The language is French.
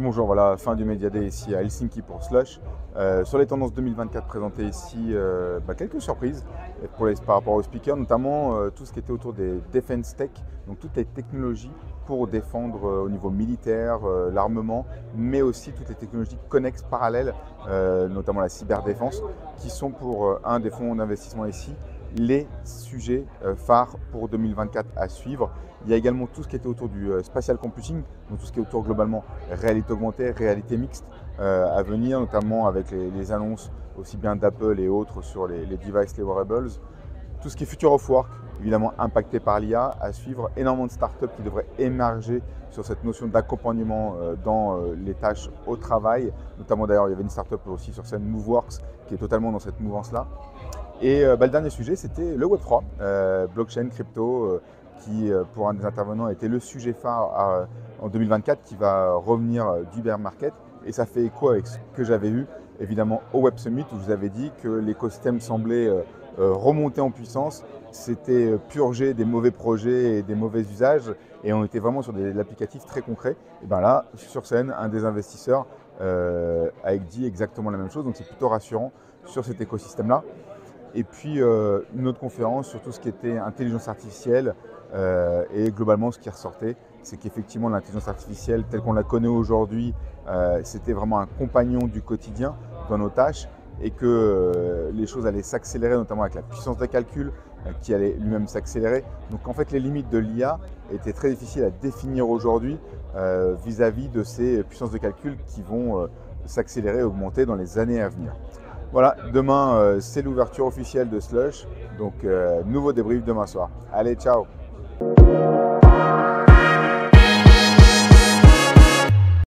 Bonjour, voilà, fin du Media Day ici à Helsinki pour Slush. Sur les tendances 2024 présentées ici, quelques surprises par rapport aux speakers, notamment tout ce qui était autour des defense tech, donc toutes les technologies pour défendre au niveau militaire, l'armement, mais aussi toutes les technologies connexes parallèles, notamment la cyberdéfense, qui sont pour un des fonds d'investissement ici les sujets phares pour 2024 à suivre. Il y a également tout ce qui était autour du spatial computing, donc tout ce qui est autour globalement réalité augmentée, réalité mixte à venir, notamment avec les annonces aussi bien d'Apple et autres sur les devices, les wearables. Tout ce qui est future of work, évidemment impacté par l'IA, à suivre. Énormément de startups qui devraient émerger sur cette notion d'accompagnement dans les tâches au travail. Notamment d'ailleurs, il y avait une startup aussi sur scène, Moveworks, qui est totalement dans cette mouvance-là. Et le dernier sujet, c'était le Web3, blockchain, crypto, qui pour un des intervenants était le sujet phare en 2024 qui va revenir du bear market. Et ça fait écho avec ce que j'avais vu évidemment au Web Summit où je vous avais dit que l'écosystème semblait remonter en puissance, c'était purger des mauvais projets et des mauvais usages et on était vraiment sur de l'applicatif très concret. Et bien là, sur scène, un des investisseurs a dit exactement la même chose, donc c'est plutôt rassurant sur cet écosystème-là. Et puis une autre conférence sur tout ce qui était intelligence artificielle et globalement ce qui ressortait, c'est qu'effectivement l'intelligence artificielle telle qu'on la connaît aujourd'hui, c'était vraiment un compagnon du quotidien dans nos tâches et que les choses allaient s'accélérer, notamment avec la puissance de calcul qui allait lui-même s'accélérer. Donc en fait les limites de l'IA étaient très difficiles à définir aujourd'hui vis-à-vis de ces puissances de calcul qui vont s'accélérer et augmenter dans les années à venir. Voilà, demain c'est l'ouverture officielle de Slush, donc nouveau débrief demain soir. Allez, ciao!